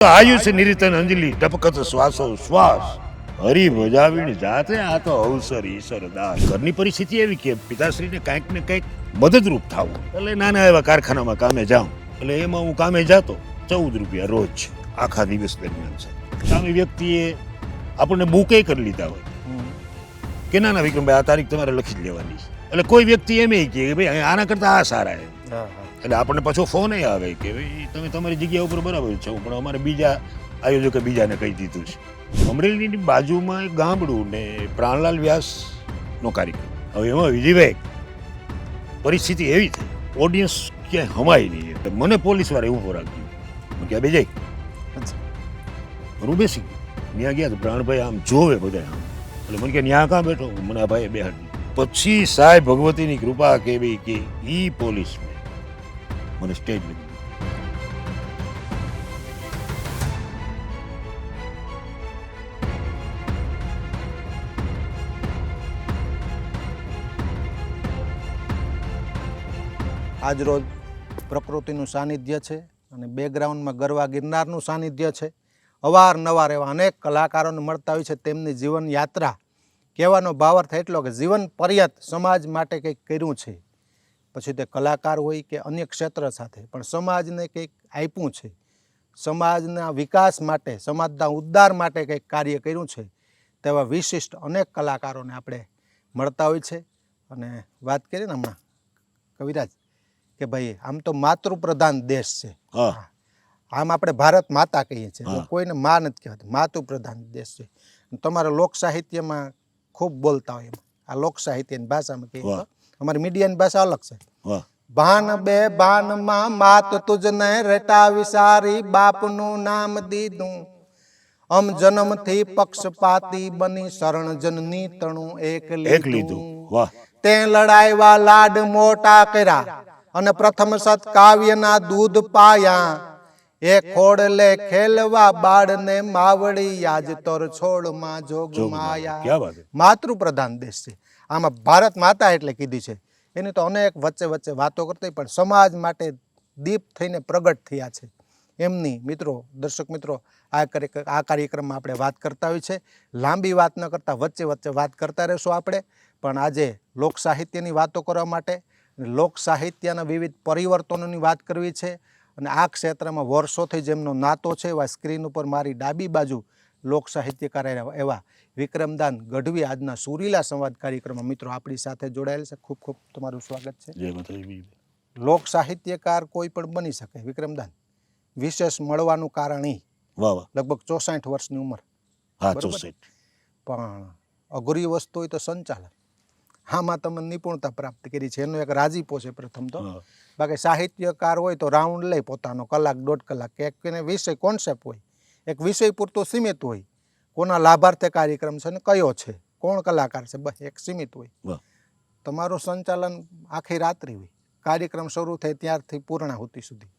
આયુષ નિરીતન અંજલિ ટપકત શ્વાસો શ્વાસ હરી ભજાવીને જાતે આ તો અવસર ઈશ્વર દાસ. ઘરની પરિસ્થિતિ એવી કે પિતાશ્રીને કંઈક ને કંઈક મદદરૂપ થવું, એટલે નાના એવા કારખાનામાં કામે જાઉં, એટલે એમાં હું કામે જાતો 14 રૂપિયા રોજ આખા દિવસ દરમિયાન છે. સામે વ્યક્તિએ આપણને બુકે કરી લીધા હોય કે ના વિક્રમભાઈ આ તારીખ તમારે લખી જ લેવાની છે, એટલે કોઈ વ્યક્તિ એમ કે ભાઈ આના કરતા આ સારા એમ, એટલે આપણને પાછો ફોન આવે કે ભાઈ તમે તમારી જગ્યા ઉપર બરાબર છો, પણ અમારે બીજા આયોજકે બીજાને કહી દીધું છે. અમરેલીની બાજુમાં એક ગામડું ને પ્રાણલાલ વ્યાસનો કાર્યક્રમ. હવે એમાં વિજયભાઈ પરિસ્થિતિ એવી થઈ, ઓડિયન્સ ક્યાંય હમાય નહીં, એટલે મને પોલીસ વાળા ઊભો રાખ્યું. હું ક્યાં બે જાય હું બેસી ગયો, ત્યાં ગયા તો પ્રાણભાઈ આમ જોવે બધા આમ, એટલે મને કે ત્યાં કાં બેઠો, મને આ ભાઈ બેહાડી. પછી સાહેબ ભગવતીની કૃપા કે ભાઈ કે ઈ પોલીસ મને સ્ટેજ લગી. આજરોજ પ્રકૃતિનું સાનિધ્ય છે અને બેકગ્રાઉન્ડમાં ગરવા ગિરનારનું સાનિધ્ય છે. અવારનવાર એવા અનેક કલાકારોને મળતા હોય છે. તેમની જીવન યાત્રા કહેવાનો ભાવાર્થ એટલો કે જીવન પર્યત સમાજ માટે કંઈક કર્યું છે, પછી તે કલાકાર હોય કે અન્ય ક્ષેત્ર સાથે, પણ સમાજને કંઈક આપ્યું છે, સમાજના વિકાસ માટે, સમાજના ઉદ્ધાર માટે કંઈક કાર્ય કર્યું છે, તેવા વિશિષ્ટ અનેક કલાકારોને આપણે મળતા હોય છે. અને વાત કરીએ ને હમણાં કવિરાજ કે ભાઈ આમ તો માતૃપ્રધાન દેશ છે, આમ આપણે ભારત માતા કહીએ છીએ, કોઈને માં નથી કહેવાતી, માતૃપ્રધાન દેશ છે. તમારા લોક સાહિત્યમાં ખૂબ બોલતા હોય, એમાં આ લોક સાહિત્યની ભાષામાં કહીએ તો અમારી મીડિયાની ભાષા અલગ છે. ભાન બે ભાનમાં માત તુજને રટાવી સારી, બાપનું નામ દીધું અમ જન્મથી પક્ષપાતી બની, શરણ જનની તણું એક લીધું. તે લડાઈવા લાડ મોટા કર્યા અને પ્રથમ સત કાવ્યના દૂધ પાયા, એ ખોડલે ખેલવા બાળને માવડી, યાજ તોર છોડમાં જોગ માયા. માતૃપ્રધાન દેશ છે. આમાં ભારત માતા એટલે કીધી છે. એની તો અનેક વચ્ચે વચ્ચે વાતો કરતી, પણ સમાજ માટે દીપ થઈને પ્રગટ થયા છે. એમની મિત્રો, દર્શક મિત્રો, આ કાર્યક્રમમાં આપણે વાત કરતા હોય છે. લાંબી વાત ન કરતા વચ્ચે વચ્ચે વાત કરતા રહેશું આપણે. પણ આજે લોક સાહિત્યની વાતો કરવા માટે, લોક સાહિત્યના વિવિધ પરિવર્તનોની વાત કરવી છે. અને આ ક્ષેત્રમાં વર્ષોથી જેમનો નાતો છે, એવા સ્ક્રીન ઉપર મારી ડાબી બાજુ લોક સાહિત્યકાર એવા વિક્રમદાન ગઢવી આજના સુરીલા સંવાદ કાર્યક્રમમાં મિત્રો આપણી સાથે જોડાયેલ છે. ખૂબ ખૂબ તમારું સ્વાગત છે. લોક સાહિત્યકાર કોઈ પણ બની શકે વિક્રમદાન, વિશેષ મળવાનું કારણ એ લગભગ 64 વર્ષની ઉંમર, પણ અઘરી વસ્તુ હોય તો સંચાલન. આમાં તમે નિપુણતા પ્રાપ્ત કરી છે, એનો એક રાજીપો છે પ્રથમ તો. બાકી સાહિત્યકાર હોય તો રાઉન્ડ લઈ પોતાનો, કલાક 1.5 કલાક, કે વિષય કોન્સેપ્ટ હોય, એક વિષય પૂરતો સીમિત હોય, કોના લાભાર્થે કાર્યક્રમ છે ને કયો છે, કોણ કલાકાર છે, બસ એક સીમિત હોય. તમારું સંચાલન આખી રાત્રિ હોય, કાર્યક્રમ શરૂ થાય ત્યારથી પૂર્ણાહુતિ સુધી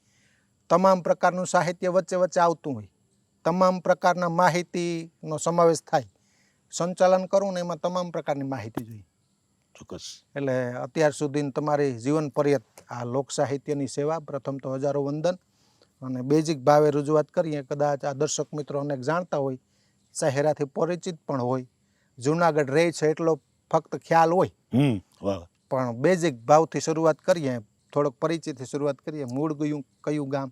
તમામ પ્રકારનું સાહિત્ય વચ્ચે વચ્ચે આવતું હોય, તમામ પ્રકારના માહિતીનો સમાવેશ થાય. સંચાલન કરવું ને એમાં તમામ પ્રકારની માહિતી જોઈએ. ચોક્કસ. એટલે અત્યાર સુધી તમારી જીવન પર્યત આ લોક સાહિત્યની સેવા, પ્રથમ તો હજારો વંદન. અને બેઝિક ભાવે રજૂઆત કરીએ, કદાચ આ દર્શક મિત્રો અનેક જાણતા હોય, ચહેરાથી પરિચિત પણ હોય, જુનાગઢ રહે છે એટલો ફક્ત ખ્યાલ હોય, પણ બેઝિક ભાવથી શરૂઆત કરીએ, થોડોક પરિચયથી શરૂઆત કરીએ. મૂળ કયું ગામ,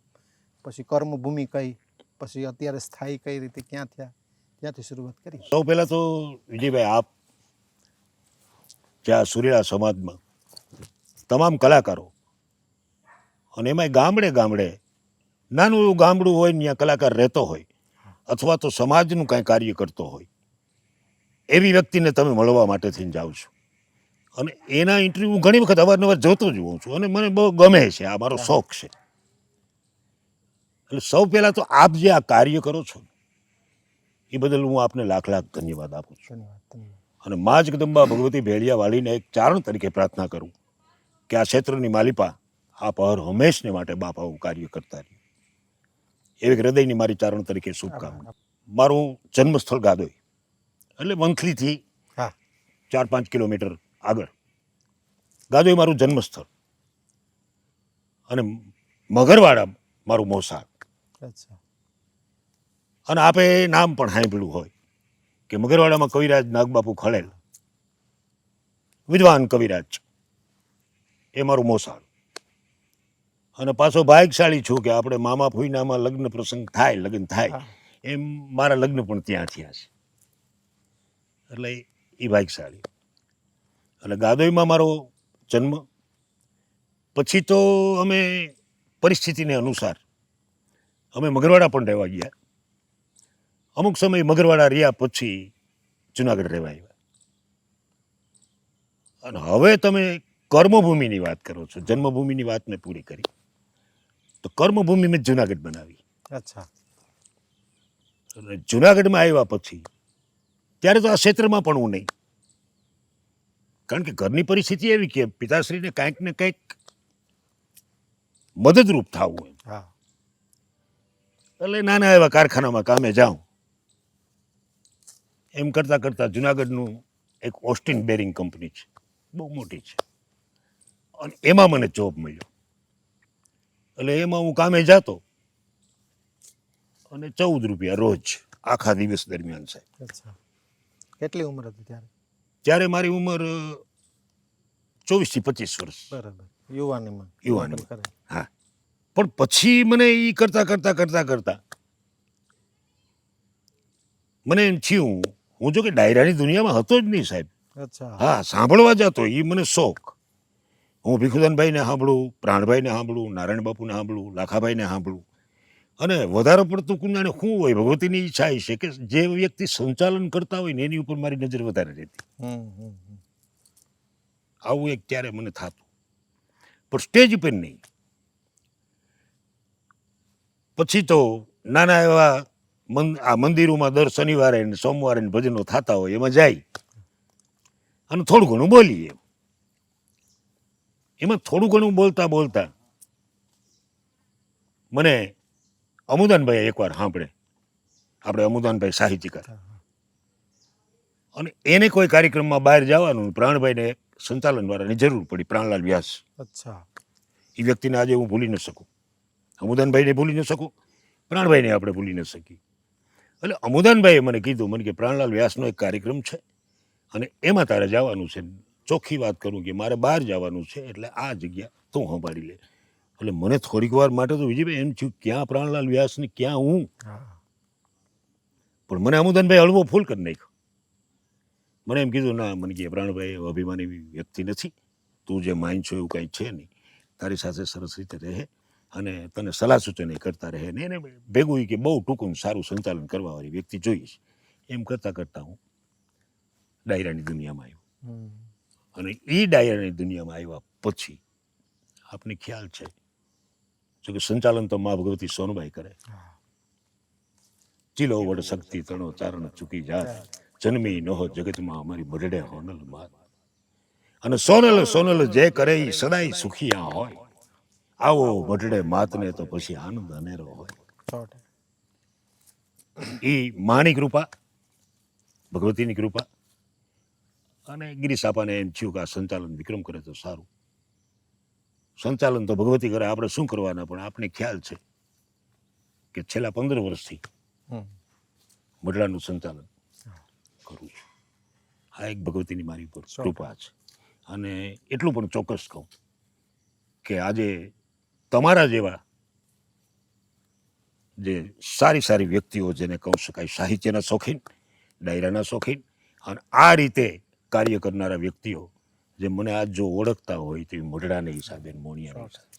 પછી કર્મભૂમિ કઈ, પછી અત્યારે સ્થાયી કઈ રીતે ક્યાં થયા, ત્યાંથી શરૂઆત કરી. સૌ પહેલા તો વિજયભાઈ, આપ જ્યાં સુરીલા સમાજમાં તમામ કલાકારો, અને એમાંય ગામડે ગામડે નાનું એવું ગામડું હોય ને ત્યાં કલાકાર રહેતો હોય, અથવા તો સમાજનું કાંઈ કાર્ય કરતો હોય, એવી વ્યક્તિને તમે મળવા માટે થઈને જાઓ છો. અને એના ઇન્ટરવ્યૂ હું ઘણી વખત અવારનવાર જોતો જ હોઉં છું, અને મને બહુ ગમે છે, આ મારો શોખ છે. એટલે સૌ પહેલાં તો આપ જે આ કાર્ય કરો છો એ બદલ હું આપને લાખ લાખ ધન્યવાદ આપું છું. અને મા જગદંબા ભગવતી ભેળિયાવાળીને એક ચારણ તરીકે પ્રાર્થના કરું કે આ ક્ષેત્રની માલિપા આપ હર હંમેશને માટે બાપ આવું કાર્ય કરતા રહે, એવી હૃદયની મારી ચારણ તરીકે શુભકામના. મારું જન્મસ્થળ ગાદોઈ, એટલે વંથલીથી 4-5 કિલોમીટર આગળ ગાદોઈ મારું જન્મસ્થળ, અને મગરવાડા મારું મોસાળ. અને આપે એ નામ પણ સાંભળ્યું હોય કે મગરવાડામાં કવિરાજ નાગબાપુ ખળેલ, વિદ્વાન કવિરાજ, એ મારું મોસાળ. અને પાછો ભાગ્યશાળી છું કે આપણે મામા ફૂઈનામાં લગ્ન થાય એમ મારા લગ્ન પણ ત્યાં થયા છે. એટલે એ ભાગ્યશાળી. એટલે ગાદોઈમાં મારો જન્મ, પછી તો અમે પરિસ્થિતિને અનુસાર અમે મગરવાડા પણ રહેવા ગયા. અમુક સમય મગરવાડા રહ્યા પછી જુનાગઢ રહેવા આવ્યા. અને હવે તમે કર્મભૂમિની વાત કરો છો, જન્મભૂમિની વાત મેં પૂરી કરી, તો કર્મભૂમિ મેં જુનાગઢ બનાવી. અચ્છા. અને જુનાગઢમાં આવ્યા પછી ત્યારે તો આ ક્ષેત્રમાં પણ હું નહીં, કારણ કે ઘરની પરિસ્થિતિ એવી કે પિતાશ્રીને કાંઈક ને કંઈક મદદરૂપ થવું એમ. હા. એટલે નાના એવા કારખાનામાં કામે જાઉં. એમ કરતાં કરતાં જુનાગઢનું એક ઓસ્ટિન બેરિંગ કંપની છે, બહુ મોટી છે, અને એમાં મને જોબ મળ્યો. એટલે એમાં હું કામે જતો અને 14 રૂપિયા રોજ આખા દિવસ દરમિયાન સાહેબ. અચ્છા. કેટલી ઉંમર હતી ત્યારે? ત્યારે મારી ઉંમર 24 થી 25 વર્ષ. બરાબર. યુવાનીમાં. યુવાનીમાં. કરે. હા. પણ પછી મને એ કરતા મને એમ થયું, હું જો કે ડાયરાની દુનિયામાં હતો જ નહીં સાહેબ. અચ્છા. હા, સાંભળવા જતો એ મને શોખ. હું ભીખુદાનભાઈને સાંભળું, પ્રાણભાઈને સાંભળું, નારાયણ બાપુને સાંભળું, લાખાભાઈને સાંભળું. અને વધારે પડતું કુંજાણે શું હોય, ભગવતીની ઈચ્છા એ છે કે જે વ્યક્તિ સંચાલન કરતા હોય ને એની ઉપર મારી નજર વધારે રહેતી. આવું એક ત્યારે મને થતું, પણ સ્ટેજ ઉપર નહીં. પછી તો નાના એવા આ મંદિરોમાં દર શનિવારે ને સોમવારે ને ભજનો થતા હોય એમાં જાય અને થોડું ઘણું બોલીએ. એમાં થોડું ઘણું બોલતા મને અમુદાનભાઈ એકવાર સાંભળે, આપણે અમુદાનભાઈ સાહિત્યકાર, અને એને કોઈ કાર્યક્રમમાં બહાર જવાનું, પ્રાણભાઈને સંચાલનવાળાની જરૂર પડી, પ્રાણલાલ વ્યાસ. અચ્છા. એ વ્યક્તિને આજે હું ભૂલી ન શકું, અમુદાનભાઈને ભૂલી ન શકું, પ્રાણભાઈને આપણે ભૂલી ન શકીએ. એટલે અમુદાનભાઈએ મને કીધું, મને કે પ્રાણલાલ વ્યાસનો એક કાર્યક્રમ છે અને એમાં તારે જવાનું છે. ચોખ્ખી વાત કરું કે મારે બહાર જવાનું છે, એટલે આ જગ્યા તું સંભાળી લે. એટલે મને થોડીક વાર માટે તો વિજયભાઈ એમ થયું, ક્યાં પ્રાણલાલ વ્યાસ ને ક્યાં હું. પણ મને અમુદાનભાઈ હળવો ફૂલ કરી નાખ્યો. મને એમ કીધું, ના, મને કે પ્રાણભાઈ અભિમાની વ્યક્તિ નથી, તું જે માન છો એવું કાંઈ છે નહીં, તારી સાથે સરસ રીતે રહે અને તને સલાહ સૂચન કરતા રહે ને એને ભેગું કે બહુ ટૂંકું સારું સંચાલન કરવાવાળી વ્યક્તિ જોઈશ. એમ કરતાં હું ડાયરાની દુનિયામાં આવ્યો. અને એ ડાયરાની દુનિયામાં આવ્યા પછી આપને ખ્યાલ છે જો કે સંચાલન તો મા ભગવતી સોનબાઈ કરે. ચીલો વડ શક્તિ તણો ચારણ ચૂકી જાત, જન્મી નહો જગતમાં અમારી બરડે હોનલ માત. અને સોનલ જે કરે એ સદાય સુખિયા હોય, આવો બરડે માતને તો પછી આનંદ અનેરો હોય. એ માની કૃપા, ભગવતીની કૃપા. અને ગિરીશ આપાને એમ થયું કે આ સંચાલન વિક્રમ કરે તો સારું. સંચાલન તો ભગવતી કરે, આપણે શું કરવાના, પણ આપણે ખ્યાલ છે કે છેલ્લા 15 વર્ષથી મઢડાનું સંચાલન કરું છું. આ એક ભગવતીની મારી ઉપર કૃપા છે. અને એટલું પણ ચોક્કસ કહું કે આજે તમારા જેવા જે સારી વ્યક્તિઓ, જેને કહી શકાય સાહિત્યના શોખીન, ડાયરાના શોખીન, અને આ રીતે કાર્ય કરનારા વ્યક્તિઓ જે મને આજ જો ઓળખતા હોય તો એ મઢડાના હિસાબે, મોણિયાના હિસાબે,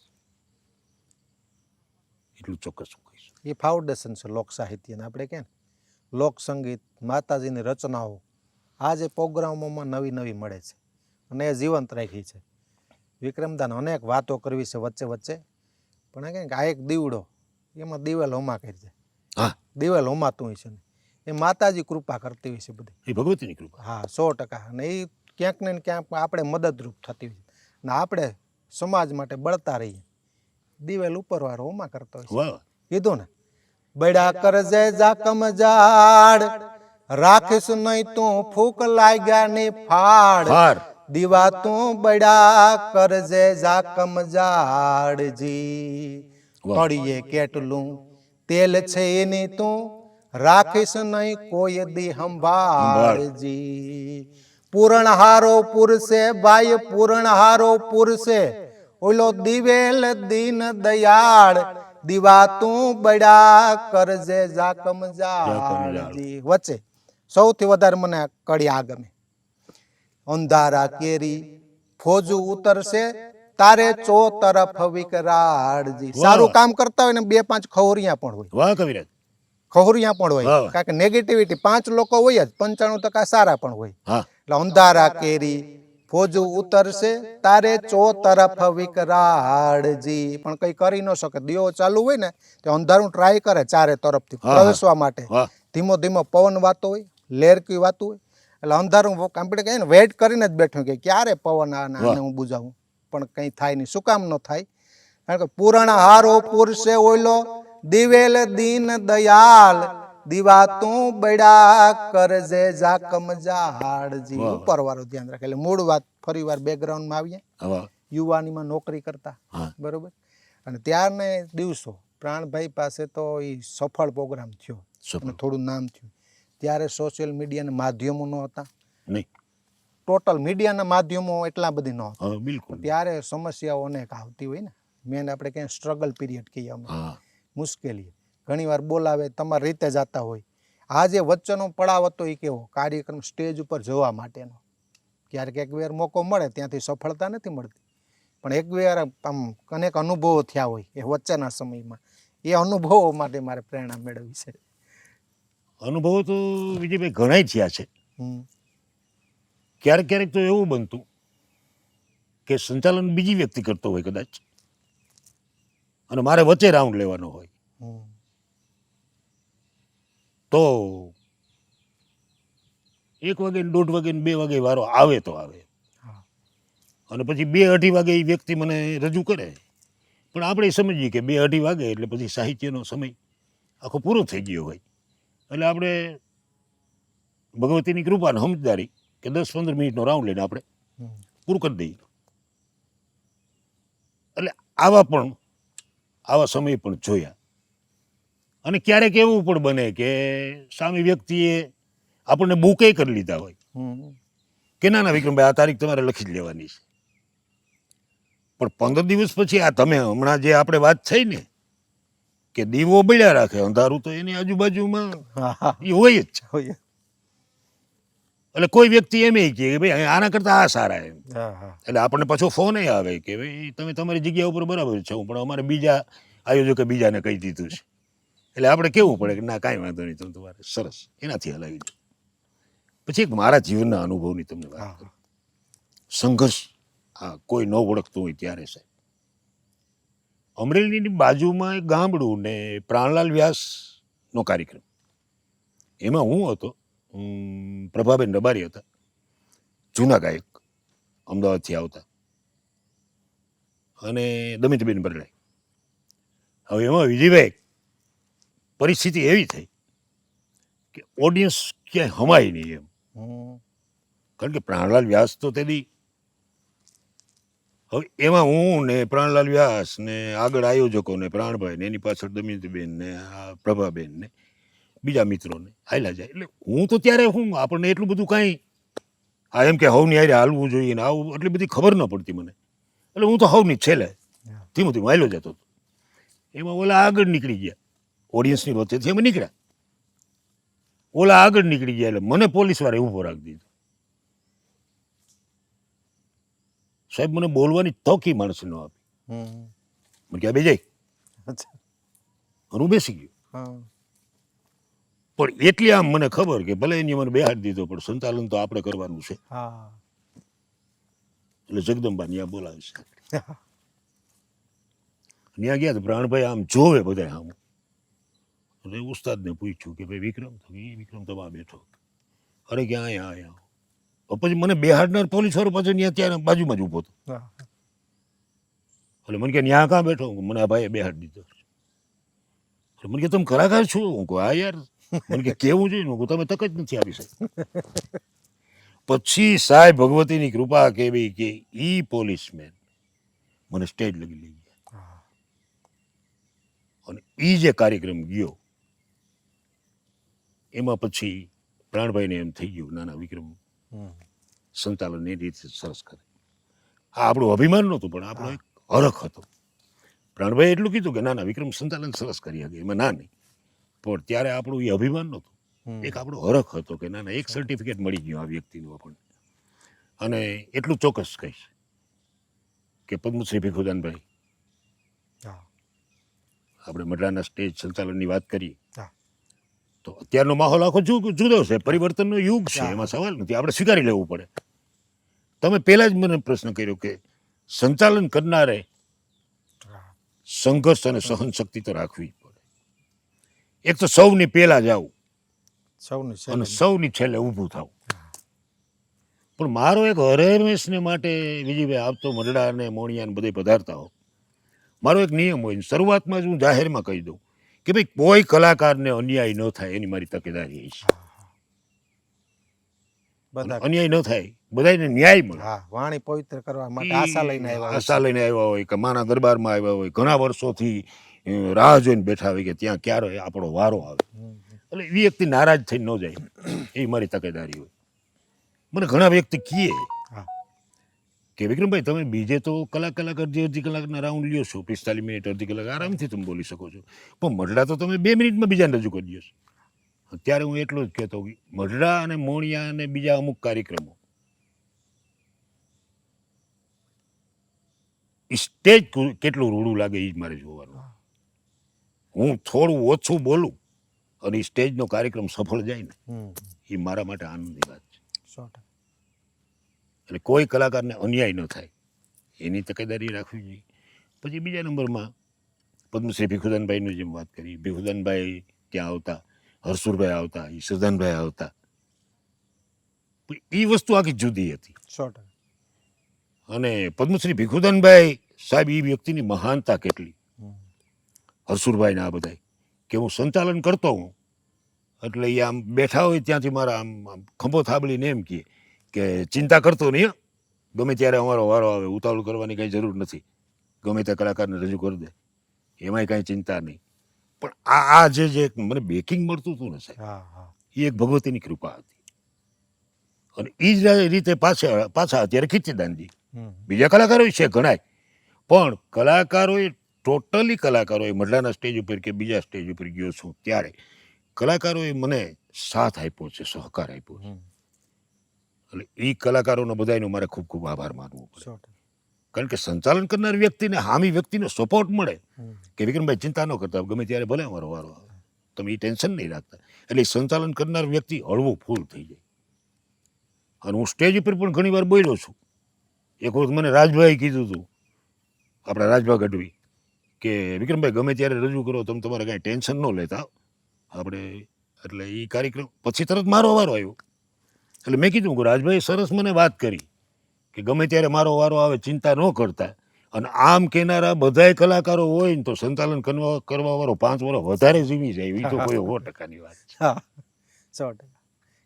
એટલું ચોક્કસ હું કહીશ. એ ફાઉન્ડેશન છે લોક સાહિત્યને. આપણે કે લોક સંગીત, માતાજીની રચનાઓ આજે પ્રોગ્રામોમાં નવી મળે છે અને એ જીવંત રાખી છે. વિક્રમદાન અનેક વાતો કરવી છે વચ્ચે, પણ કે આ એક દીવડો, એમાં દિવેલ હોમા કરી છે. હા, દિવેલ હોમાતું હોય છે ને એ માતાજી કૃપા કરતી હોય છે બધી, એ ભગવતીની કૃપા. હા, 100%. અને એ ક્યાંક ને ક્યાંક આપણે મદદરૂપ થતી હોય છે ને આપણે સમાજ માટે બળતા રહીએ. દિવેલ ઉપરવાળો હોમા કરતો હોય છે. વાહ, કીધું ને, બડા કરજે જાકમ જાડ, રાખીશ નહીં તું ફૂક લાગ્યા ને ફાડ. દીવા તું બડા કરજે જાકમ જાડજી, તળિયે કેટલું તેલ છે એની તું રાખીશ નહીં કોઈ દી સંભાળજી પૂરણ હારો પુરસે ભાઈ પૂરણ હારો પુરસે ઓલો દિવેલ દીન દયાળ દીવા તું બડા કરજે જાકમ જાળજી. વચ્ચે સૌથી વધારે મને આ કડી આ ગમે. અંધારા કેરી ફોજુ ઉતરશે તારે ચો તરફ વિકરાળજી. સારું કામ કરતા હોય ને 2-5 ખવરિયા પણ હોય. વાહ કવિરાજ. ખવરિયા પણ હોય. વાહ. કારણ કે નેગેટિવિટી 5 લોકો હોય જ, 95% સારા પણ હોય. હા એટલે અંધારા કેરી ફોજુ ઉતરશે તારે ચો તરફ વિકરાળજી. પણ કઈ કરી ન શકે. દિયો ચાલુ હોય ને તો અંધારું ટ્રાય કરે ચારે તરફથી હા. પ્રવેશવા માટે. વાહ ધીમો ધીમો પવન વાતો હોય, લેરકી વાતું હોય. એટલે અંધારું આપણે કહીએ ને વેઇટ કરીને જ બેઠું કે ક્યારે પવન આને હું બુજાવું, પણ કંઈ થાય નહીં. શું કામ ન થાય? કારણ કે પૂરણ હારો પુરશે ઓયલો દિવેલ દીન દયાલ દીવા તું બડા કરજે જાકમ જાળજી. વાહ. ઉપર વાળો ધ્યાન રાખે. એટલે મૂળ વાત ફરી વાર બેકગ્રાઉન્ડમાં આવીએ. વાહ યુવાનીમાં નોકરી કરતા, હા બરોબર. અને ત્યારને દિવસો પ્રાણભાઈ પાસે તો એ સફળ પ્રોગ્રામ થયો અને થોડું નામ થયું. ત્યારે સોશિયલ મીડિયાના માધ્યમો ન હતા, નહીં ટોટલ મીડિયાના માધ્યમો એટલા બધી ન હતા. હા બિલકુલ ત્યારે સમસ્યાઓ અનેક આવતી હોય ને. મેન આપણે ક્યાંય સ્ટ્રગલ પીરિયડ કહીએ અમે, હા મુશ્કેલી. ઘણીવાર બોલાવે તમારી રીતે જતા હોય. આ જે વચ્ચેનો પડાવ હતો એ કેવો કાર્યક્રમ સ્ટેજ ઉપર જવા માટેનો. ક્યારેક એક વાર મોકો મળે ત્યાંથી સફળતા નથી મળતી, પણ એક વાર આમ અનેક અનુભવો થયા હોય એ વચ્ચેના સમયમાં. એ અનુભવો માટે મારે પ્રેરણા મેળવી છે. અનુભવો તો વિજયભાઈ ઘણા થયા છે. હમ. ક્યારેક ક્યારેક તો એવું બનતું કે સંચાલન બીજી વ્યક્તિ કરતો હોય કદાચ, અને મારે વચ્ચે રાઉન્ડ લેવાનો હોય, હમ. તો 1 વાગે ને 1:30 વાગે ને 2 વાગે વારો આવે તો આવે, હા. અને પછી 2-2:30 વાગે એ વ્યક્તિ મને રજૂ કરે. પણ આપણે સમજીએ કે 2-2:30 વાગે એટલે પછી સાહિત્યનો સમય આખો પૂરો થઈ ગયો હોય. એટલે આપણે ભગવતીની કૃપા ને સમજદારી કે 10-15 મિનિટનો રાઉન્ડ લઈને આપણે હમ. પૂરું કરી દઈએ. એટલે આવા સમય પણ જોયા. અને ક્યારેક એવું પણ બને કે સામે વ્યક્તિએ આપણને બુકે કરી લીધા હોય હમ. કે ના ના વિક્રમભાઈ આ તારીખ તમારે લખી જ લેવાની છે. પણ 15 દિવસ પછી આ તમે હમણાં જે આપણે વાત થઈ ને કે દીવો બળ્યા રાખે, અંધારું તો એની આજુબાજુમાં હા, હા. એ હોય જ છે. હોય. એટલે કોઈ વ્યક્તિ એમ કે ભાઈ આના કરતા આ સારા એમ. હા, હા. એટલે આપણને પાછો ફોન આવે કે ભાઈ તમે તમારી જગ્યા ઉપર બરાબર છો, પણ અમારે બીજા આયોજકે બીજાને કહી દીધું છે. એટલે આપણે કેવું પડે કે ના કાંઈ વાંધો નહીં, તમે તમારે સરસ એનાથી હલાવી દો. પછી એક મારા જીવનના અનુભવની તમને વાત હા. કરું. સંઘર્ષ હા કોઈ ન ઓળખતું હોય ત્યારે સાહેબ, અમરેલીની બાજુમાં એક ગામડું ને પ્રાણલાલ વ્યાસનો કાર્યક્રમ. એમાં હું હતો, પ્રભાબેન રબારી હતા, જૂના ગાયક, અમદાવાદથી આવતા, અને દમિતબેન બરલાઈ. હવે એમાં વિજયભાઈ પરિસ્થિતિ એવી થઈ કે ઓડિયન્સ ક્યાંય હમાય નહીં એમ. હમ. કારણ કે પ્રાણલાલ વ્યાસ તો તેની, હવે એમાં હું ને પ્રાણલાલ વ્યાસ ને આગળ આયોજકો ને પ્રાણભાઈ ને એની પાછળ દમિતબેન ને આ પ્રભાબેન ને બીજા મિત્રોને હાલ્યા જાય. એટલે હું તો ત્યારે આપણને એટલું બધું કાંઈ આ એમ કે હવની હારે હાલવું જોઈએ ને આવું એટલી બધી ખબર ન પડતી મને. એટલે હું તો હવની છેલ્લે ધીમું ધીમું હાલ્યો જતો હતો. એમાં ઓલા આગળ નીકળી ગયા, ઓડિયન્સની વચ્ચેથી અમે નીકળ્યા, ઓલા આગળ નીકળી ગયા એટલે મને પોલીસવાળાએ ઊભો રાખી દીધો. સાહેબ મને બોલવાની તક ઈ માણસે ન આપી. હમ. મને ક્યાં બેજાય, અચ્છા. હું બેસી ગયો. હા. પણ એટલી આમ મને ખબર કે ભલે એની મને બેહાડી દીધો, પણ સંચાલન તો આપણે કરવાનું છે. હા. એટલે જગદંબા ત્યાં બોલાવે છે. ત્યાં ગયા તો પ્રાણભાઈ આમ જોવે બધા આમ. એટલે ઉસ્તાદને પૂછ્યું કે ભાઈ વિક્રમ, તો એ વિક્રમ તો આ બેઠો. અરે કે અહીંયા. પછી મને બેહાડનાર પોલીસ વાળો પાછો ત્યાં બાજુમાં જ ઊભો હતો. હા. એટલે મને કે ત્યાં કાં બેઠો? મને આ ભાઈએ બેહાડી દીધો. એટલે મને કે તમે કલાકાર છો? હું કહું હા યાર. મને કે કેવું જોઈએ? હું કહું તમે તક જ નથી આવી સાહેબ. પછી સાહેબ ભગવતીની કૃપા કેવી કે ઈ પોલીસમેન મને સ્ટેજ લગી લઈ ગયા. અને ઈ જે કાર્યક્રમ ગયો એમાં પછી પ્રાણભાઈને એમ થઈ ગયું નાના વિક્રમ હમ. સંચાલન એ રીતે સરસ કરે. આ આપણું અભિમાન નહોતું પણ આપણો એક હરખ હતો. પ્રાણભાઈ એટલું કીધું કે નાના વિક્રમ સંચાલન સરસ કરી શકે, એમાં ના નહીં. પણ ત્યારે આપણું એ અભિમાન નહોતું, હમ. એક આપણો હરખ હતો કે નાના એક સર્ટિફિકેટ મળી ગયું આ વ્યક્તિનું આપણને. અને એટલું ચોક્કસ કહીશ કે પદ્મશ્રી ભીખુદાનભાઈ, હા. આપણે મઢડાના સ્ટેજ સંચાલનની વાત કરીએ હા. તો અત્યારનો માહોલ આખો જુદો છે, પરિવર્તનનો યુગ છે, હા. એમાં સવાલ નથી, આપણે સ્વીકારી લેવું પડે. તમે પહેલા જ મને પ્રશ્ન કર્યો કે સંચાલન કરનારે હા. સંઘર્ષ અને સહન શક્તિ તો રાખવી જ પડે. એક તો સૌની પહેલા જાવું સૌની અને છેલ્લે. સૌની છેલ્લે ઊભું થવું. પણ મારો એક હરેમેશને માટે વિજયભાઈ આપ તો મઢડા અને મોણિયા ને બધે પધારતા હો, મારો એક નિયમ હોય, શરૂઆતમાં જ હું જાહેરમાં કહી દઉં કે ભાઈ કોઈ કલાકારને અન્યાય ન થાય એની મારી તકેદારી છે. અને બધા અન્યાય ન થાય, બધાને ન્યાય મળે. હા વાણી પવિત્ર કરવા માટે આશા લઈને આવ્યા હોય આશા લઈને આવ્યા હોય કે માના દરબારમાં આવ્યા હોય, ઘણા વર્ષોથી રાહ જોઈને બેઠા હોય કે ત્યાં ક્યારે આપણો વારો આવે. હમ. એટલે એ વ્યક્તિ નારાજ થઈને ન જાય, એ મારી તકેદારી હોય. મને ઘણા વ્યક્તિ કહે હા. કે વિક્રમભાઈ તમે બીજે તો કલાક અડધી કલાકના રાઉન્ડ લ્યો છો, 45 મિનિટ અડધી કલાક આરામથી તમે બોલી શકો છો, પણ મઢડા તો તમે 2 મિનિટમાં બીજાને રજૂ કરી દો છો. ત્યારે હું એટલું જ કહેતો કે મઢડા અને મોણિયા અને બીજા અમુક કાર્યક્રમો સ્ટેજ કેટલું રૂડું લાગે એ જ મારે જોવાનું. હું થોડું ઓછું બોલું અને સ્ટેજનો કાર્યક્રમ સફળ જાય ને, હમ. એ મારા માટે આનંદની વાત છે. 100%. એટલે કોઈ કલાકારને અન્યાય ન થાય એની તકેદારી રાખવી જોઈએ. પછી બીજા નંબરમાં પદ્મશ્રી ભીખુદાનભાઈની જેમ વાત કરી, ભીખુદાનભાઈ ત્યાં આવતા, હરસુરભાઈ આવતા, ઈશ્વરદાનભાઈ આવતા, એ વસ્તુ આખી જુદી હતી. 100%. અને પદ્મશ્રી ભીખુદાનભાઈ સાહેબ એ વ્યક્તિની મહાનતા કેટલી, હમ. હરસુરભાઈને આ બધા કે હું સંચાલન કરતો હું એટલે એ આમ બેઠા હોય ત્યાંથી મારા આમ ખંભો થાબડીને એમ કહે કે ચિંતા કરતો નહીં, ગમે ત્યારે અમારો વારો આવે, ઉતાવળ કરવાની કાંઈ જરૂર નથી, ગમે તે કલાકારને રજૂ કરી દે, એમાંય કાંઈ ચિંતા નહીં. પણ આ જે મને બેકિંગ મળતું હતું ને સાહેબ, હા. હા. એ એક ભગવતીની કૃપા હતી. અને એ જ રીતે પાછા અત્યારે કીર્તિદાનજી, હમ. બીજા કલાકારો છે ઘણાય, પણ કલાકારોએ ટોટલી કલાકારોએ મઢડાના સ્ટેજ ઉપર કે બીજા સ્ટેજ ઉપર ગયો છું ત્યારે કલાકારોએ મને સાથ આપ્યો છે, સહકાર આપ્યો છે. હમ. એટલે એ કલાકારોનો બધાનો મારે ખૂબ ખૂબ આભાર માનવો પડે. 100%. કારણ કે સંચાલન કરનાર વ્યક્તિને હામી વ્યક્તિનો સપોર્ટ મળે હમ. કે વિક્રમભાઈ ચિંતા ન કરતા, ગમે ત્યારે ભલે અમારો વારો આવે, તમે એ ટેન્શન નહીં રાખતા. એટલે સંચાલન કરનાર વ્યક્તિ હળવું ફૂલ થઈ જાય. અને હું સ્ટેજ ઉપર પણ ઘણી વાર બોલ્યો છું. એક વખત મને રાજભાઈ કીધું હતું, આપણા રાજભા ગઢવી, કે વિક્રમભાઈ ગમે ત્યારે રજૂ કરો, તમે તમારે કાંઈ ટેન્શન ન લેતા આપણે. એટલે એ કાર્યક્રમ પછી તરત મારો વારો આવ્યો. એટલે મેં કીધું કે રાજભાઈ સરસ મને વાત કરી કે ગમે ત્યારે મારો વારો આવે, ચિંતા ન કરતા. અને આમ કહેનારા બધાય કલાકારો હોય ને તો સંચાલન કરવા વાળો 5 વર્ષ વધારે જીવી જાય, એ તો કોઈ 100%ની વાત છે. હા 100%.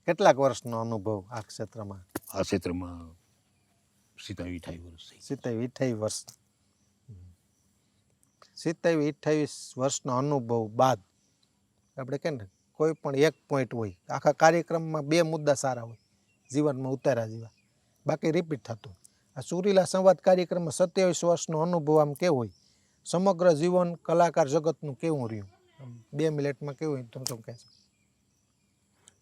કેટલાક વર્ષનો અનુભવ આ ક્ષેત્રમાં? આ ક્ષેત્રમાં 27-28 વર્ષ થઈ. 27-28 વર્ષ. 27-28 વર્ષનો અનુભવ બાદ આપણે કહે ને કોઈ પણ એક પોઈન્ટ હોય, આખા કાર્યક્રમમાં 2 મુદ્દા સારા હોય જીવનમાં ઉતાર્યા જેવા, બાકી રિપીટ થતું. આ સુરીલા સંવાદ કાર્યક્રમમાં 27 વર્ષનો અનુભવ આમ કેવો હોય, સમગ્ર જીવન કલાકાર જગતનું કેવું રહ્યું, 2 મિનિટમાં કેવું હોય તમે કહેશો?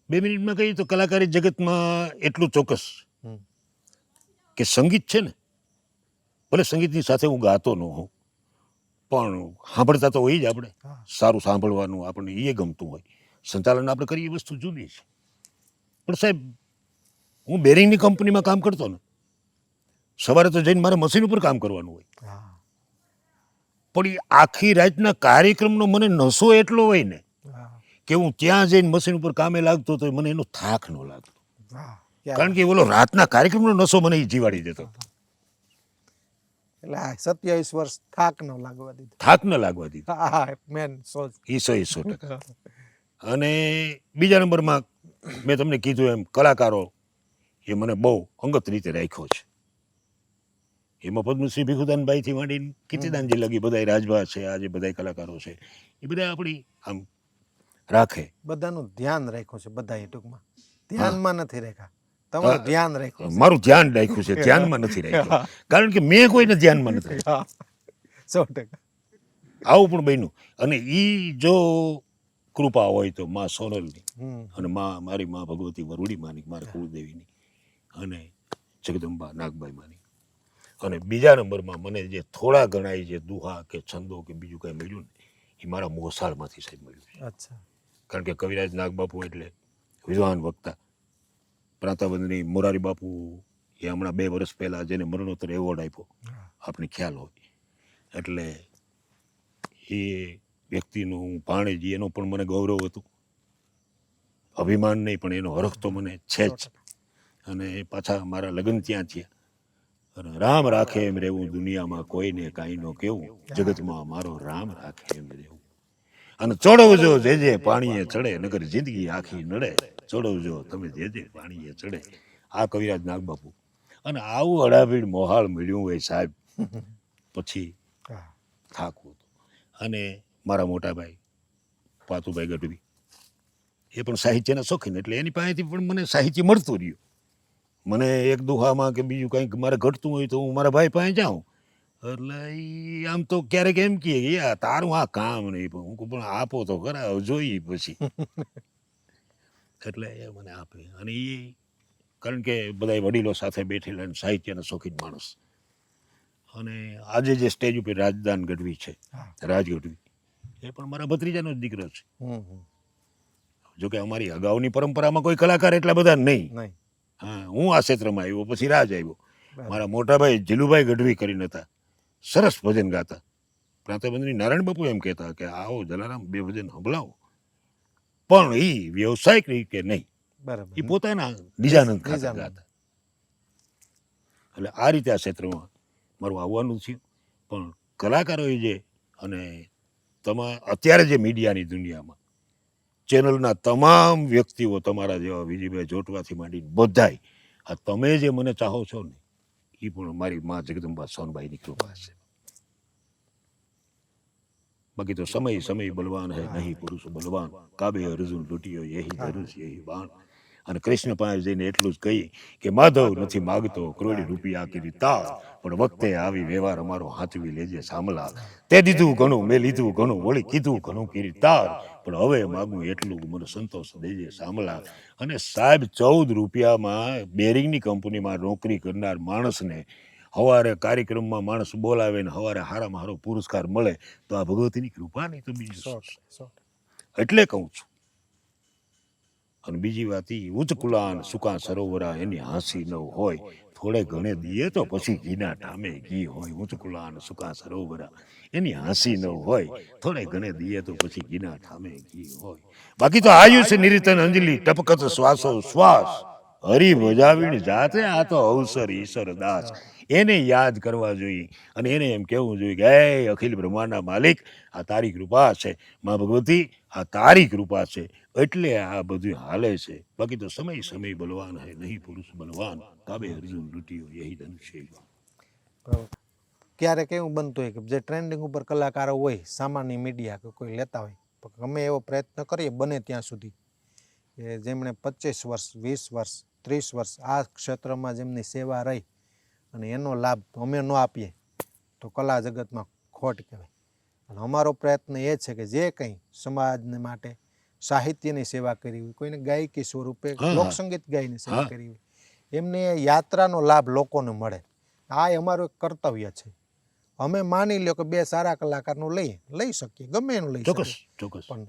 2 મિનિટમાં કહીએ તો કલાકારી જગતમાં એટલું ચોક્કસ હમ. કે સંગીત છે ને, ભલે સંગીતની સાથે હું ગાતો ન હોઉં, પણ સાંભળતા તો હોય જ આપણે. હા. સારું સાંભળવાનું આપણને એ ગમતું હોય. સંચાલન આપણે કરીએ એ વસ્તુ જુદી છે. પણ સાહેબ હું બેરિંગની કંપનીમાં કામ કરતો ને, સવારે તો જઈને મારે મશીન ઉપર કામ કરવાનું હોય, હા. પણ એ આખી રાતના કાર્યક્રમનો મને નશો એટલો હોય ને હા. કે હું ત્યાં જઈને મશીન ઉપર કામે લાગતો તો મને એનો થાક ન લાગતો. વાહ. કારણ કે ઓલો રાતના કાર્યક્રમનો નશો મને એ જીવાડી દેતો. એટલે આ 27 વર્ષ થાક ન લાગવા દીધો. થાક ન લાગવા દીધો. હા મેન સોચ. એ 100%. અને બીજા નંબરમાં મેં તમને કીધું એમ કલાકારો એ મને બહુ અંગત રીતે રાખ્યો છે. એમાં પદ્મશ્રી ભીખુદાનભાઈથી માંડીને કીર્તિદાનજી લગી બધા રાજભા છે, આજે બધા કલાકારો છે, એ બધા આપણી આમ રાખે. બધાનું ધ્યાન રાખ્યું છે, બધાએ ટૂંકમાં ધ્યાનમાં નથી રાખ્યા, તમારું ધ્યાન રાખ્યું છે. મારું ધ્યાન રાખ્યું છે, ધ્યાનમાં નથી રાખ્યું, કારણ કે મેં કોઈને ધ્યાનમાં નથી રાખ્યું. હા, 100%. આવું પણ બન્યું. અને ઈ જો કૃપા હોય તો માં સોનલની હમ. અને મારી માં ભગવતી વરુડી માની, મારા કુળદેવીની અને જગદંબા નાગબાઈ માની. અને બીજા નંબરમાં મને જે થોડા ઘણા જે દુહા કે છંદો કે બીજું કાંઈ મળ્યું ને એ મારા મોસાળમાંથી સાહેબ મળ્યું છે. અચ્છા. કારણ કે કવિરાજ નાગબાપુ એટલે વિદ્વાન વક્તા. પ્રાંતાબંધની મોરારી બાપુ એ હમણાં 2 વર્ષ પહેલાં જેને મરણોત્તર એવોર્ડ આપ્યો, આપણે ખ્યાલ હોય. એટલે એ વ્યક્તિનું હું ભાણેજી, એનો પણ મને ગૌરવ હતું, અભિમાન નહીં પણ એનો હરખ તો મને છે જ. અને પાછા મારા લગ્ન ત્યાં થયા. અને રામ રાખે એમ રહેવું દુનિયામાં, કોઈને કાંઈ ન કેવું, જગતમાં મારો રામ રાખે એમ રહેવું. અને ચોડવજો જે પાણીએ ચડે, નગર જિંદગી આખી નડે, ચોડવજો તમે જે પાણીએ ચડે. આ કવિરાજ નાગબાપુ. અને આવું અડાભીડ મોહાળ મળ્યું હોય સાહેબ, પછી હા. થાકવું હતું. અને મારા મોટા ભાઈ પાતુભાઈ ગઢવી, એ પણ સાહિત્યના શોખીન, એટલે એની પાસેથી પણ મને સાહિત્ય મળતું રહ્યું. મને એક દુહામાં કે બીજું કંઈક મારે ઘટતું હોય તો હું મારા ભાઈ પાસે જાઉં. એટલે એ આમ તો ક્યારેક એમ કહે કે યાર તારું આ કામ નહીં, પણ હું કહું પણ આપો તો ખરા, જોઈએ પછી. એટલે એ મને આપે. અને એ કારણ કે બધા વડીલો સાથે બેઠેલા અને સાહિત્યના શોખીન માણસ. અને આજે જે સ્ટેજ ઉપર રાજદાન ગઢવી છે, રાજ ગઢવી, એ પણ મારા ભત્રીજાનો જ દીકરો છે. જોકે અમારી અગાઉની પરંપરામાં કોઈ કલાકાર એટલા બધા નહીં. નહીં. હા, હું આ ક્ષેત્રમાં આવ્યો, પછી રાજ આવ્યો. મારા મોટાભાઈ જીલુભાઈ ગઢવી કરીને હતા, સરસ ભજન ગાતા. પ્રાંતબંધની નારાયણ બાપુ એમ કહેતા કે આવો જલારામ 2 ભજન સંભળાવો. પણ એ વ્યવસાયિક રીતે નહીં, બરાબર. એ પોતાના નિજાનંદ ખાતર નિજાનંદ. ગાતા. એટલે આ રીતે આ ક્ષેત્રમાં મારું આવવાનું થયું. પણ કલાકારોએ જે, અને અત્યારે જે મીડિયાની દુનિયામાં ચેનલના તમામ વ્યક્તિઓ, તમારા જેવા વિજયભાઈ જોટવાથી માંડીને બધાય, આ તમે જે મને ચાહો છો ને, એ પણ મારી માં જગદંબા સોનબાઈની કૃપા છે. બાકી તો સમય બલવાન હૈ, નહીં પુરુષ બલવાન, કાબે અર્જુન લૂંટ્યો યહી ધનુષ યહી બાણ. અને કૃષ્ણ પાસે જઈને એટલું જ કહી કે માધવ નથી માગતો કરોડી રૂપિયા કરી તાળ, પણ વખતે આવી વ્યવહાર અમારો હાચવી લેજે સામલા. તે દીધું ઘણું, મેં લીધું ઘણું, વળી કીધું ઘણું કરી તાળ, પણ હવે માગું એટલું મને સંતોષ દેજે સામલા. અને સાહેબ 14 રૂપિયામાં બેરિંગની કંપનીમાં નોકરી કરનાર માણસને સવારે કાર્યક્રમમાં માણસ બોલાવે ને સવારે હારામાં હારો પુરસ્કાર મળે, તો આ ભગવતીની કૃપા નહીં તો બીજું શું? એટલે કહું છું. અને બીજી વાત એ ઉચ્ચ કુલાન સુકા સરોવરા એની હાંસી ન હોય, થોડે ઘણે દીએ તો પછી ઘીના ઠામે ઘી હોય. ઉચ્ચ કુલાન સુકા સરોવરા એની હાંસી ન હોય, થોડે ઘણે દીએ તો પછી ઘીના ઠામે ઘી હોય. બાકી તો આયુષ્ય નિરીતન અંજલિ ટપકત શ્વાસો શ્વાસ, હરી ભજાવીને જાતે આ તો અવસર ઈશ્વર દાસ. એને યાદ કરવા જોઈએ અને એને એમ કહેવું જોઈએ કે હે અખિલ બ્રહ્માંડના માલિક, આ તારી કૃપા છે, માં ભગવતી આ તારી કૃપા છે, એટલે આ બધું હાલે છે. બાકી તો સમય બલવાન હૈ, નહીં પુરુષ બલવાન, કાબે અર્જુન લૂંટ્યો યહી ધનુષ. ક્યારેક એવું બનતું હોય કે જે ટ્રેન્ડિંગ ઉપર કલાકારો હોય, સામાન્ય મીડિયા કે કોઈ લેતા હોય, પણ અમે એવો પ્રયત્ન કરીએ બને ત્યાં સુધી કે જેમણે 25 વર્ષ 20 વર્ષ 30 વર્ષ આ ક્ષેત્રમાં જેમની સેવા રહી અને એનો લાભ અમે ન આપીએ તો કલા જગતમાં ખોટ કહેવાય. અને અમારો પ્રયત્ન એ છે કે જે કંઈ સમાજને માટે સાહિત્યની સેવા કરી હોય, કોઈને ગાયકી સ્વરૂપે લોકસંગીત ગાઈને સેવા કરી હોય, એમને યાત્રાનો લાભ લોકોને મળે. આ અમારું એક કર્તવ્ય છે. અમે માની લ્યો કે 2 સારા કલાકારનું લઈ શકીએ, ગમે એનું લઈ શકીએ, પણ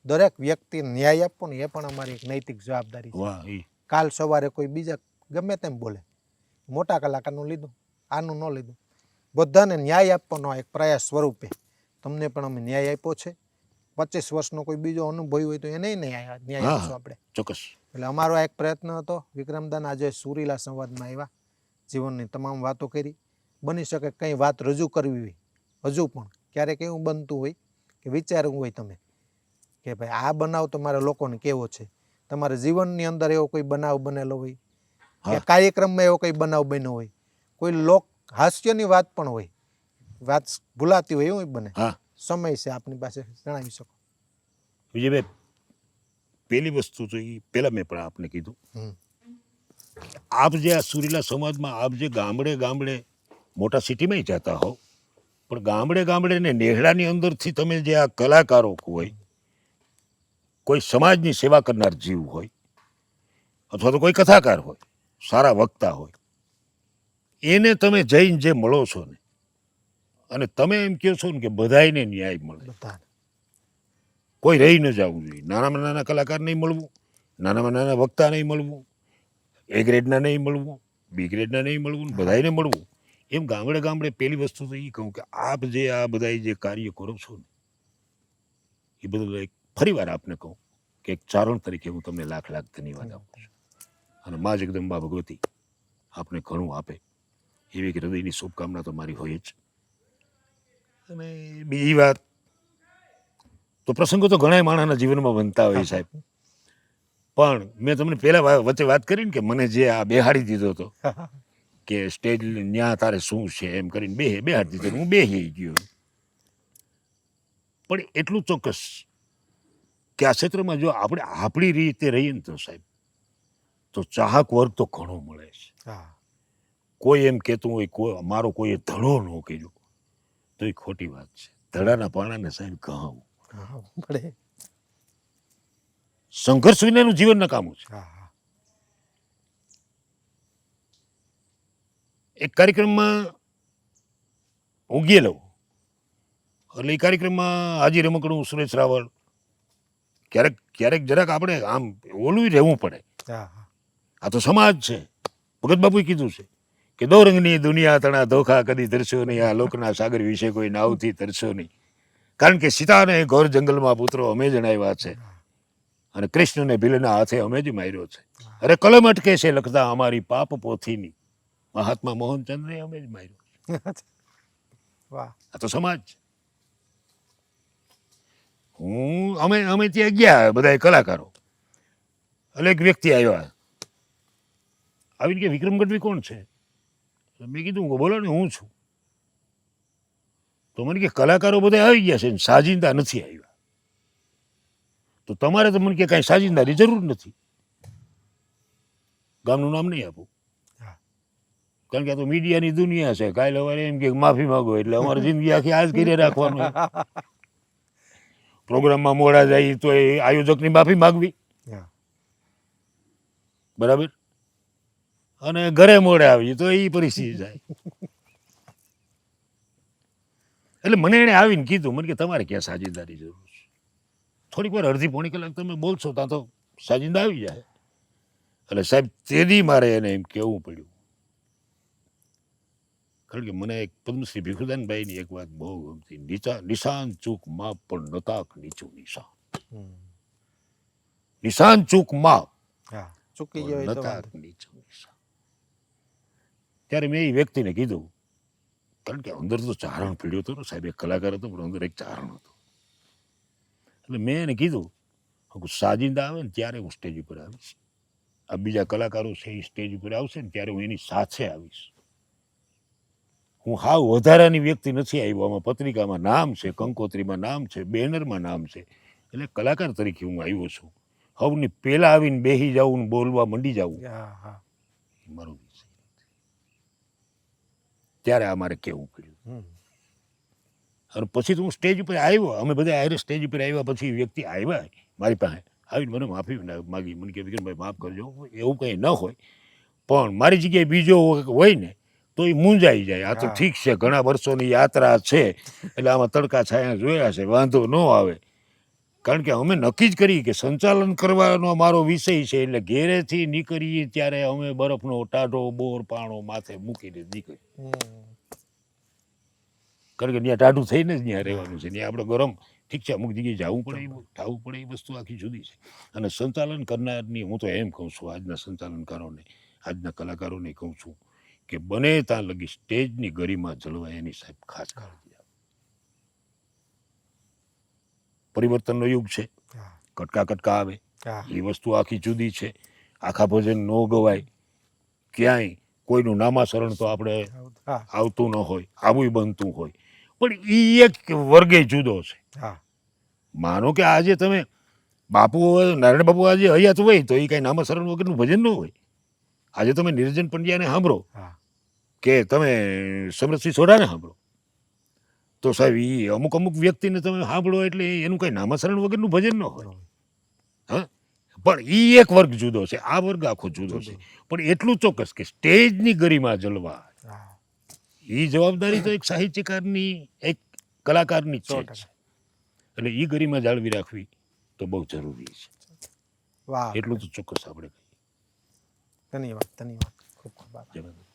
દરેક વ્યક્તિ ન્યાય આપવો ને એ પણ અમારી એક નૈતિક જવાબદારી છે. કાલ સવારે કોઈ બીજા ગમે તેમ બોલે, મોટા કલાકારનું લીધું, આનું ન લીધું, બધાને ન્યાય આપવાનો એક પ્રયાસ સ્વરૂપે તમને પણ અમે ન્યાય આપ્યો છે. 25 વર્ષનો કોઈ બીજો અનુભવી હોય તો એને ન્યાય આપીશું આપણે. ચોક્કસ. એટલે અમારો એક પ્રયત્ન હતો. વિક્રમદાન આજે સુરીલા સંવાદમાં આવ્યા, જીવનની તમામ વાતો કરી. બની શકે કંઈ વાત રજૂ કરવી હોય, હજુ પણ ક્યારેક એવું બનતું હોય કે વિચારવું હોય તમે કે ભાઈ આ બનાવ તમારે લોકોને કેવો છે, તમારા જીવનની અંદર એવો કોઈ બનાવ બનેલો હોય કે કાર્યક્રમમાં એવો કોઈ બનાવ બન્યો હોય, કોઈ લોક હાસ્યની વાત પણ હોય, વાત ભૂલાતી હોય, એવું બને, સમય છે આપની પાસે, જણાવી શકો? વિજયભાઈ, પહેલી વસ્તુ તો એ પહેલાં મેં પણ આપને કીધું, હમ. આપ જે આ સુરીલા સમાજમાં આપ જે ગામડે ગામડે મોટા સિટીમાં જતા હોવ, પણ ગામડે ગામડે ને નેહડાની અંદરથી તમે જે આ કલાકારો હોય, કોઈ સમાજની સેવા કરનાર જીવ હોય, અથવા તો કોઈ કથાકાર હોય, સારા વક્તા હોય, એને તમે જઈને જે મળો છો ને, અને તમે એમ કહો છો ને કે બધાયને ન્યાય મળે, બધાને. કોઈ રહી ન જવું જોઈએ. નાનામાં નાના કલાકાર નહીં મળવું, નાનામાં નાના વક્તા નહીં મળવું, એ ગ્રેડના નહીં મળવું, બી ગ્રેડના નહીં મળવું, બધાયને મળવું. એમ ગામડે ગામડે પહેલી વસ્તુ તો એ કહું કે આપ જે આ બધા જે કાર્ય કરો છો ને, એ બધું એક ફરી વાર આપને કહું કે એક ચારણ તરીકે હું તમને લાખ લાખ ધન્યવાદ આપું છું. અને મા જગદંબા ભગવતી આપને ઘણું આપે એવી એક હૃદયની શુભકામના તો મારી હોય જ. અને બીજી વાત તો પ્રસંગો તો ઘણા માણસના જીવનમાં બનતા હોય સાહેબ, પણ મેં તમને પહેલા વચ્ચે વાત કરી ને કે મને જે આ બેહાડી દીધો હતો કે સ્ટેજ ન્યા તારે શું છે એમ કરીને બેહાડી દીધો, હું બેહી ગયો. પણ એટલું ચોક્કસ કે આ ક્ષેત્રમાં જો આપણે આપણી રીતે રહીએ ને તો સાહેબ, તો ચાહક વર્ગ તો ઘણો મળે છે. હા. કોઈ એમ કહેતું હોય કોઈ મારો કોઈએ ધડો ન કર્યો તો એ ખોટી વાત છે. ધડાના પાણાને સાહેબ કહું, હા, મળે. સંઘર્ષ વિનાનું જીવન નકામું છે. હા, હા. એક કાર્યક્રમમાં હું ગયેલો, એટલે એ કાર્યક્રમમાં હાજી રમકડું સુરેશ રાવળ, ક્યારેક ક્યારેક જરાક આપણે આમ ઓલું રહેવું પડે. હા, હા. આ તો સમાજ છે. ભગત બાપુએ કીધું છે કે દો રંગની દુનિયા તણા ધોખા કદી તરશો નહીં, આ લોકના સાગર વિશે કોઈ નાવથી તરશો નહીં, કારણ કે સીતાને ઘોર જંગલમાં પુત્રો અમે જણાવ્યા છે, અને કૃષ્ણને ભીલના હાથે અમે જ માર્યો છે. અરે કલમ અટકે છે લખતા અમારી પાપ પોથીની, મહાત્મા મોહનચંદ્રને અમે જ માર્યો. વાહ. આ તો સમાજ છે. અમે ત્યાં ગયા બધા કલાકારો, એટલે એક વ્યક્તિ આવ્યા આવીને કે વિક્રમ ગઢવી કોણ છે? મેં કીધું બોલો ને હું છું. તો મને કે કલાકારો બધા આવી ગયા છે ને સાજિંદા નથી આવ્યા, તો તમારે તો મને કે કાંઈ સાજિંદાની જરૂર નથી. ગામનું નામ નહીં આપું, કારણ કે આ તો મીડિયાની દુનિયા છે. કાલે સવારે એમ કે માફી માંગો એટલે અમારી જિંદગી આખી આજ કરી રાખવાનું. પ્રોગ્રામમાં મોડા જાય તો એ આયોજકની માફી માગવી, બરાબર, અને ઘરે મોડે આવી તો એ પરિસ્થિતિ જાય. એટલે મને એને આવીને કીધું, મને કે તમારે ક્યાં સાજિંદાની જરૂર છે? થોડીક વાર અડધી પોણી કલાક તમે બોલશો ત્યાં તો સાજિંદા આવી જાય. એટલે સાહેબ તેદી મારે એને એમ કહેવું પડ્યું, કારણ કે મને એક પદ્મશ્રી ભીખુદાનભાઈની એક વાત બહુ ગમતી, નિશાન ચૂક માપ પણ નતાક નીચું નિશાન. નિશાન ચૂક માપ ચૂકી ગયો તો નતાક નીચું નિશાન. ત્યારે મેં એ વ્યક્તિને કીધું, કારણ કે અંદર તો ચારણ પીડ્યો હતો ને સાહેબ, એક કલાકાર હતો પણ અંદર એક ચારણ હતો. એટલે મેં એને કીધું સાજિંદા આવે ને ત્યારે હું સ્ટેજ ઉપર આવીશ, આ બીજા કલાકારો છે એ સ્ટેજ ઉપર આવશે ને ત્યારે હું એની સાથે આવીશ. હું હાવ વધારાની વ્યક્તિ નથી આવ્યો. આમાં પત્રિકામાં નામ છે, કંકોત્રીમાં નામ છે, બેનરમાં નામ છે, એટલે કલાકાર તરીકે હું આવ્યો છું. હવની પહેલા આવીને બેસી જાઉં ને બોલવા મંડી જાઉં એ મારો વિષય. ત્યારે આ મારે કહેવું પડ્યું. અને પછી તો હું સ્ટેજ ઉપર આવ્યો, અમે બધા આરે સ્ટેજ ઉપર આવ્યા પછી વ્યક્તિ આવ્યા મારી પાસે આવીને મને માફી માગી. મને કે વિક્રમભાઈ માફ કરજો, એવું કંઈ ન હોય, પણ મારી જગ્યાએ બીજો હોય ને તો એ મૂંઝાઈ જાય. આ તો ઠીક છે, ઘણા વર્ષોની યાત્રા છે એટલે આમાં તડકા છાયા જોયા છે, વાંધો ન આવે. કારણ કે અમે નક્કી જ કરી કે સંચાલન કરવાનો મારો વિષય છે, એટલે ઘેરેથી નીકળીએ ત્યારે અમે બરફનો ટાઢો બોર પાણો માથે મૂકીને નીકળી, કારણ કે ત્યાં ટાઢું થઈને જ ત્યાં રહેવાનું છે. ત્યાં આપણે ગરમ ઠીક છે, અમુક જગ્યાએ જવું પડે, થવું પડે, એ વસ્તુ આખી જુદી છે. અને સંચાલન કરનારની હું તો એમ કહું છું, આજના સંચાલનકારોને, આજના કલાકારોને કહું છું કે બને ત્યાં લગી સ્ટેજની ગરિમા જળવાય એની સાહેબ ખાસ કાળજી આપો. પરિવર્તનનો યુગ છે, કટકા કટકા આવે, એ વસ્તુ આખી જુદી છે. આખા ભજન ન ગવાય, ક્યાંય કોઈનું નામાસરણ તો આપણે આવતું ન હોય, આવું બનતું હોય, પણ એ એક વર્ગે જુદો છે. માનો કે આજે તમે બાપુ નારાયણ બાપુ આજે હયાત હોય તો એ કાંઈ નામસ્મરણ વગરનું ભજન ન હોય. આજે તમે નિરંજન પંડ્યાને સાંભળો હા કે તમે સમરથસિંહ સોઢાને સાંભળો તો સાહેબ એ અમુક અમુક વ્યક્તિને તમે સાંભળો એટલે એનું કાંઈ નામસ્મરણ વગરનું ભજન ન હોય. હા, પણ એ એક વર્ગ જુદો છે, આ વર્ગ આખો જુદો છે. પણ એટલું ચોક્કસ કે સ્ટેજની ગરિમા જલવા હા એ જવાબદારી તો એક સાહિત્યકારની, એક કલાકારની જ 100%. છે. એટલે એ ગરિમા જાળવી રાખવી તો બહુ જરૂરી છે. વાહ એટલું તો ચોક્કસ આપણે કહીએ. ધન્યવાદ ખૂબ ખૂબ આભાર. જય માતાજી.